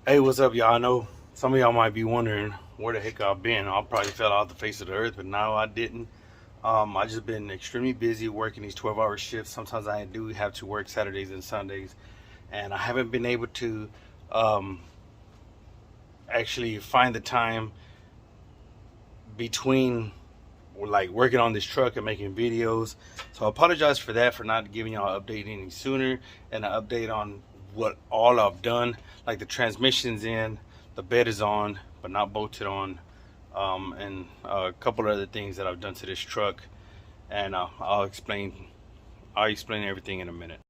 Hey, what's up, y'all? I know some of y'all might be wondering where the heck I've been. I probably fell off the face of the earth, but no, I didn't. I just been extremely busy working these 12-hour shifts. Sometimes I do have to work Saturdays and Sundays, and I haven't been able to um, actually find the time between like working on this truck and making videos. So I apologize for that, for not giving y'all an update any sooner, and an update on what all I've done. Like the transmission's in, the bed is on but not bolted on, and a couple other things that I've done to this truck, and I'll explain everything in a minute.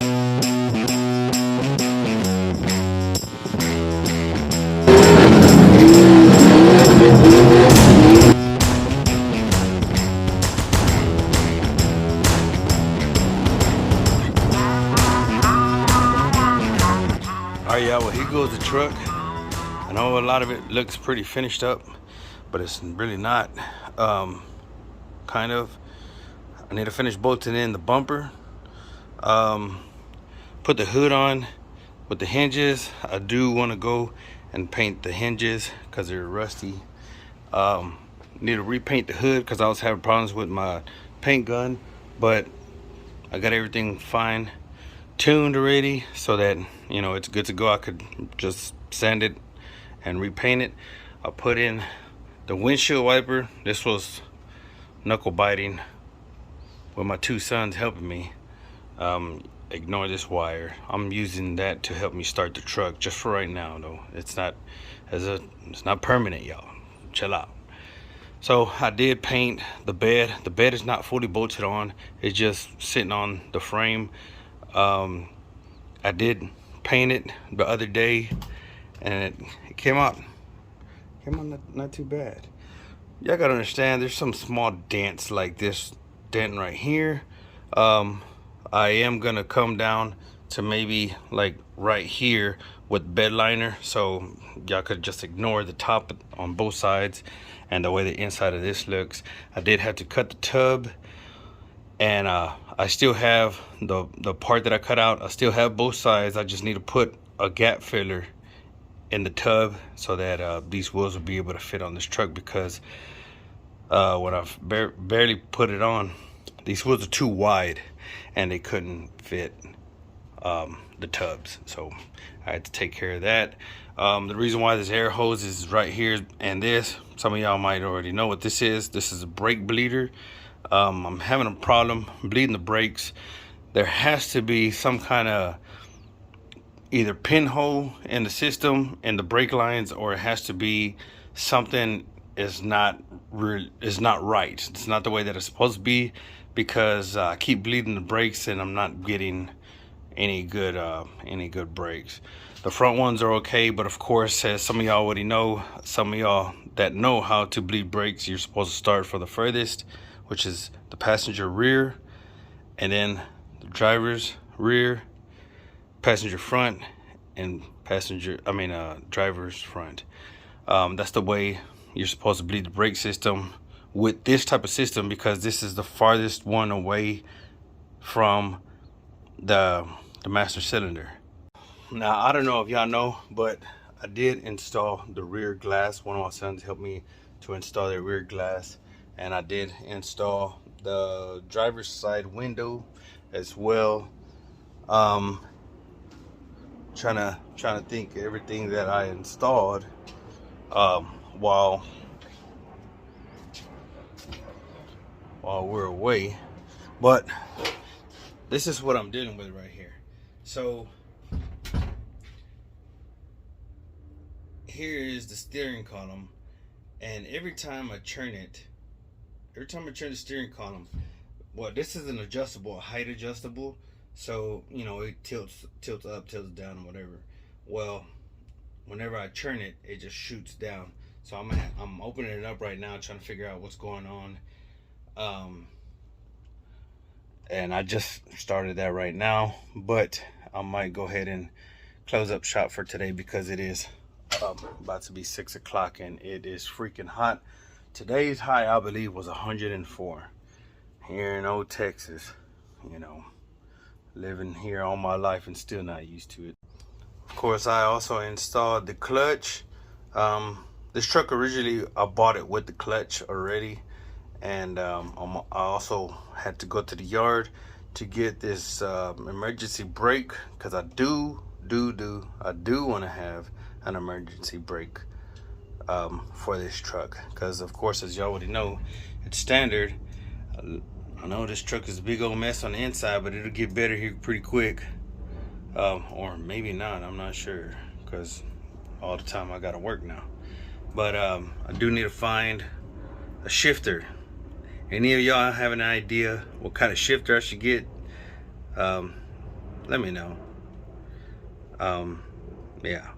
Alright, y'all, well, here goes the truck. I know a lot of it looks pretty finished up, but it's really not. Kind of. I need to finish bolting in the bumper. Put the hood on with the hinges. I do want to go and paint the hinges because they're rusty. Need to repaint the hood because I was having problems with my paint gun, but I got everything fine tuned already so that, you know, it's good to go. I could just sand it and repaint it. I put in the windshield wiper. This was knuckle biting with my two sons helping me. Ignore this wire. I'm using that to help me start the truck just for right now, though. It's not permanent, y'all. Chill out. So I did paint the bed. The bed is not fully bolted on. It's just sitting on the frame. I did paint it the other day, and it came out not too bad. Y'all gotta understand, there's some small dents like this dent right here. I am gonna come down to maybe like right here with bed liner, so y'all could just ignore the top on both sides and the way the inside of this looks. I did have to cut the tub, and I still have the part that I cut out. I still have both sides. I just need to put a gap filler in the tub so that these wheels will be able to fit on this truck, because when I've barely put it on, these wheels are too wide and they couldn't fit the tubs, so I had to take care of that. The reason why this air hose is right here, and this, some of y'all might already know what this is. This is a brake bleeder. I'm having a problem bleeding the brakes. There has to be some kind of either pinhole in the system in the brake lines, or it has to be something is not right. It's not the way that it's supposed to be, because I keep bleeding the brakes and I'm not getting any good brakes. The front ones are okay, but of course, as some of y'all already know, some of y'all that know how to bleed brakes, you're supposed to start from the furthest, which is the passenger rear, and then the driver's rear, passenger front, and driver's front. That's the way you're supposed to bleed the brake system with this type of system, because this is the farthest one away from the master cylinder. Now, I don't know if y'all know, but I did install the rear glass. One of my sons helped me to install the rear glass, and I did install the driver's side window as well. Trying to think everything that I installed while we're away, but this is what I'm dealing with right here. So here is the steering column, and every time I turn the steering column, well, this is an adjustable, height adjustable, so you know it tilts up, tilts down, whatever. Well, whenever I turn it, it just shoots down. So I'm opening it up right now, trying to figure out what's going on. And I just started that right now, but I might go ahead and close up shop for today, because it is about to be 6 o'clock and it is freaking hot. Today's high, I believe, was 104 here in old Texas. You know, living here all my life and still not used to it. Of course, I also installed the clutch. This truck originally, I bought it with the clutch already, and I also had to go to the yard to get this emergency brake, because I do want to have an emergency brake for this truck, because of course, as y'all already know, it's standard. I know this truck is a big old mess on the inside, but it'll get better here pretty quick. Or maybe not, I'm not sure, because all the time I gotta work now. But I do need to find a shifter. Any of y'all have an idea what kind of shifter I should get? Let me know. Yeah.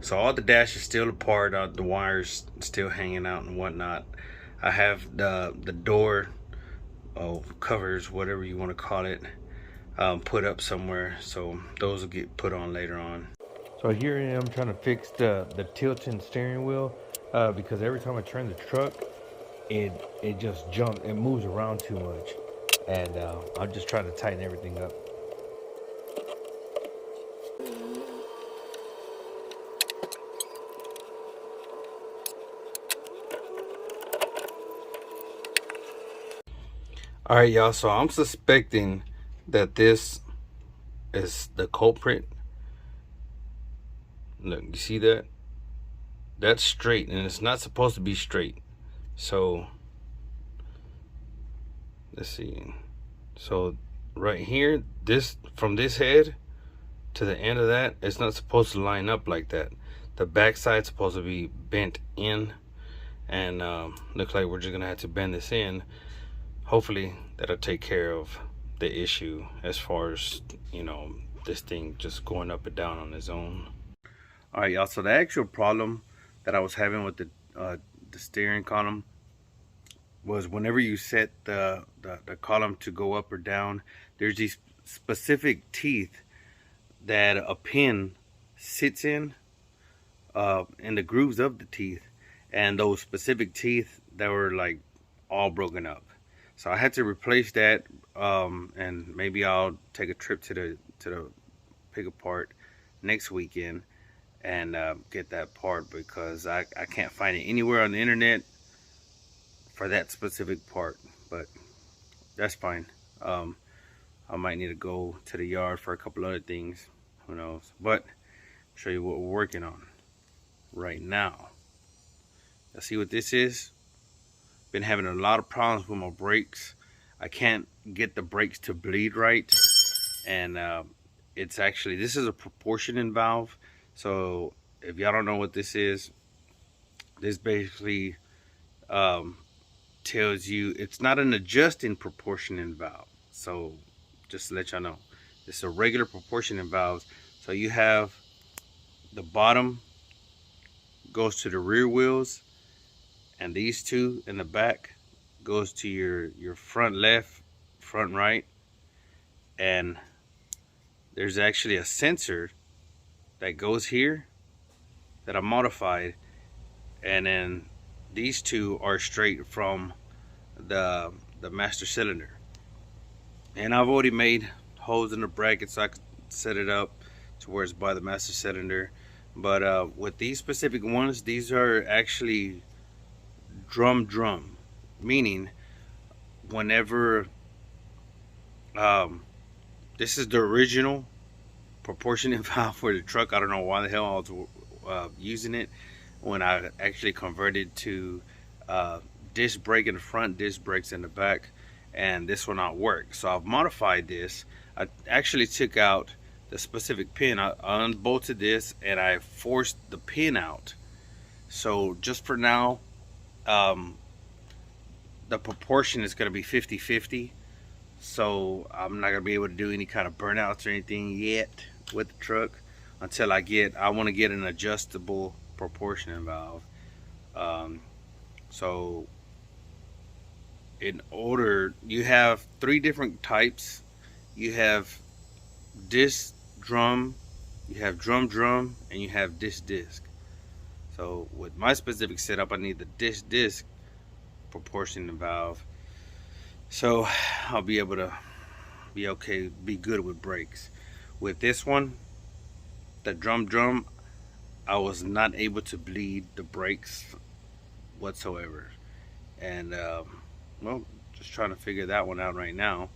So all the dash is still apart, the wires still hanging out and whatnot. I have the door covers, whatever you want to call it, put up somewhere, so those will get put on later on. So here I am trying to fix the tilting steering wheel, because every time I turn the truck, it just jumps, it moves around too much, and I'm just trying to tighten everything up. All right, y'all, so I'm suspecting that this is the culprit. Look, you see that? That's straight, and it's not supposed to be straight. So let's see. So right here, this, from this head to the end of that, it's not supposed to line up like that. The back side's supposed to be bent in, and looks like we're just gonna have to bend this in. Hopefully that'll take care of the issue as far as, you know, this thing just going up and down on its own. All right, y'all, so the actual problem that I was having with the steering column was whenever you set the column to go up or down, there's these specific teeth that a pin sits in the grooves of the teeth, and those specific teeth that were like all broken up. So I had to replace that, and maybe I'll take a trip to the pick apart next weekend and get that part, because I can't find it anywhere on the internet for that specific part. But that's fine. I might need to go to the yard for a couple other things, who knows. But I'll show you what we're working on right now. Let's see what this is. Been having a lot of problems with my brakes. I can't get the brakes to bleed right, and it's actually, this is a proportioning valve. So if y'all don't know what this is, this basically tells you it's not an adjusting proportioning valve. So just to let y'all know, it's a regular proportioning valve. So you have the bottom goes to the rear wheels, and these two in the back goes to your front left, front right, and there's actually a sensor that goes here that I modified, and then these two are straight from the master cylinder. And I've already made holes in the bracket so I could set it up to where it's by the master cylinder. But with these specific ones, these are actually drum, meaning whenever this is the original proportioning valve for the truck. I don't know why the hell I was using it when I actually converted to disc brake in the front, disc brakes in the back, and this will not work. So I've modified this. I actually took out the specific pin. I unbolted this and I forced the pin out. So just for now, the proportion is going to be 50-50. So I'm not going to be able to do any kind of burnouts or anything yet with the truck until I want to get an adjustable proportioning valve. So in order, you have 3 different types. You have disc drum, you have drum, and you have disc. So with my specific setup, I need the disc proportioning valve, so I'll be able to be okay, be good with brakes. With this one, that drum, I was not able to bleed the brakes whatsoever. And well, just trying to figure that one out right now.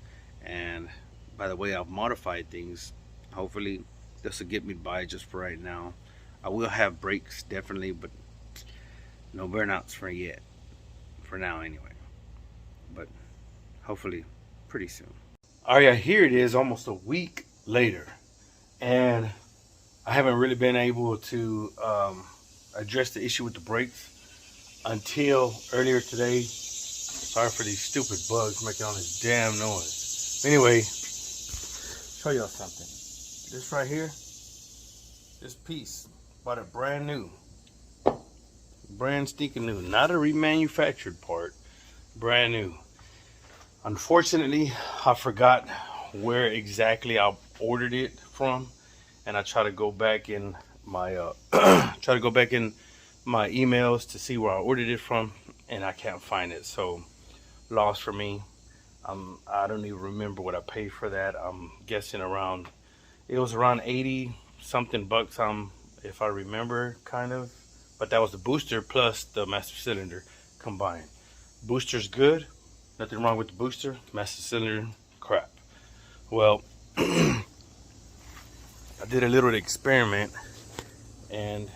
And by the way I've modified things, hopefully this will get me by just for right now. I will have brakes definitely, but no burnouts for now anyway, but hopefully pretty soon. All right, here it is almost a week later, and I haven't really been able to address the issue with the brakes until earlier today. Sorry for these stupid bugs making all this damn noise. Anyway, show y'all something. This right here, this piece, bought it brand new. Brand stinking new. Not a remanufactured part. Brand new. Unfortunately, I forgot where exactly I ordered it from. And I try to go back in my my emails to see where I ordered it from, and I can't find it. So lost for me. I don't even remember what I paid for that. I'm guessing it was around 80 something bucks, if I remember, kind of. But that was the booster plus the master cylinder combined. Booster's good, nothing wrong with the booster. Master cylinder, crap. Well, I did a little experiment, and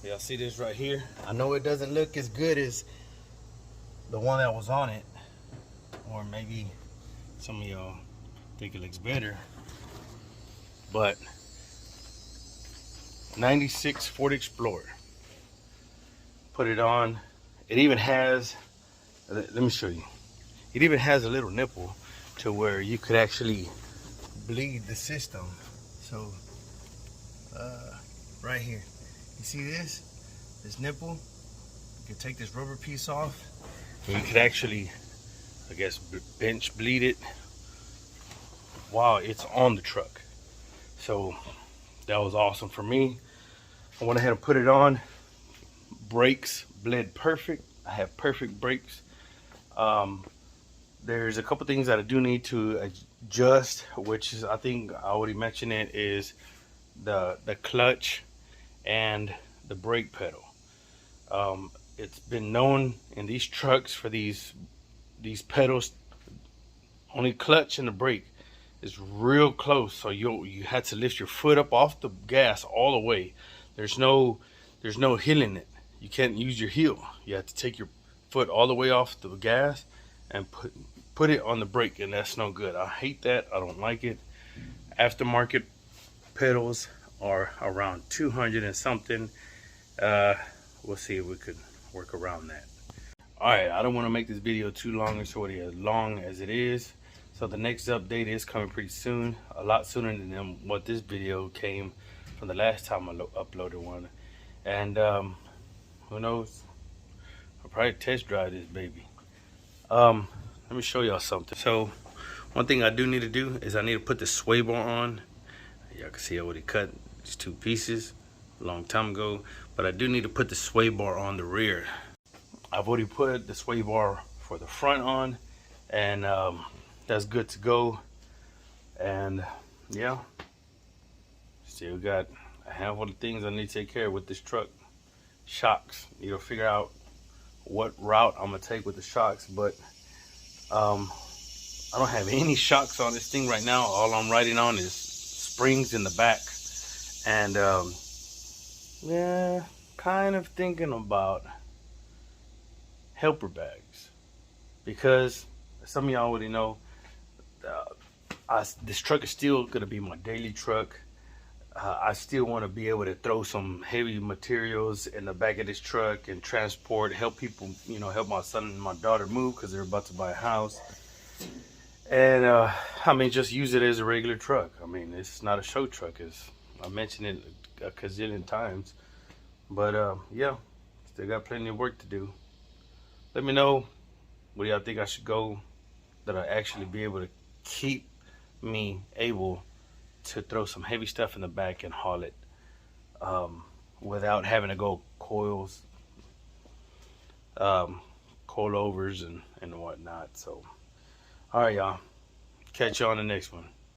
y'all see this right here? I know it doesn't look as good as the one that was on it, or maybe some of y'all think it looks better, but 96 Ford Explorer. Put it on. It even has, let me show you, it even has a little nipple to where you could actually bleed the system. So right here, you see this nipple? You can take this rubber piece off, and you could actually, I guess, bench bleed it while it's on the truck. So that was awesome for me. I went ahead and put it on. Brakes bled perfect. I have perfect brakes. There's a couple things that I do need to adjust, which is, I think I already mentioned it, is the clutch and the brake pedal. It's been known in these trucks for these pedals, only clutch and the brake is real close, so you had to lift your foot up off the gas all the way. There's no heeling it. You can't use your heel. You have to take your foot all the way off the gas and put it on the brake, and that's no good. I hate that. I don't like it. Aftermarket pedals are around 200 and something. We'll see if we could work around that. All right, I don't want to make this video too long or short as long as it is. So the next update is coming pretty soon, a lot sooner than what this video came from the last time I uploaded one. And who knows, I'll probably test drive this baby. Let me show y'all something. So one thing I do need to do is I need to put the sway bar on. Y'all can see I already cut these two pieces a long time ago, but I do need to put the sway bar on the rear. I've already put the sway bar for the front on, and that's good to go. And yeah, still got a handful of things I need to take care of with this truck. Shocks, need to figure out what route I'm gonna take with the shocks, but I don't have any shocks on this thing right now. All I'm riding on is springs in the back, and yeah, kind of thinking about helper bags, because some of y'all already know this truck is still gonna be my daily truck. I still want to be able to throw some heavy materials in the back of this truck and transport, help people, help my son and my daughter move because they're about to buy a house. And I mean, just use it as a regular truck. I mean, it's not a show truck, as I mentioned it a gazillion times. But yeah, still got plenty of work to do. Let me know where y'all think I should go that'll actually be able to keep me able to throw some heavy stuff in the back and haul it without having to go coils, coilovers and whatnot. So all right, y'all, catch you on the next one.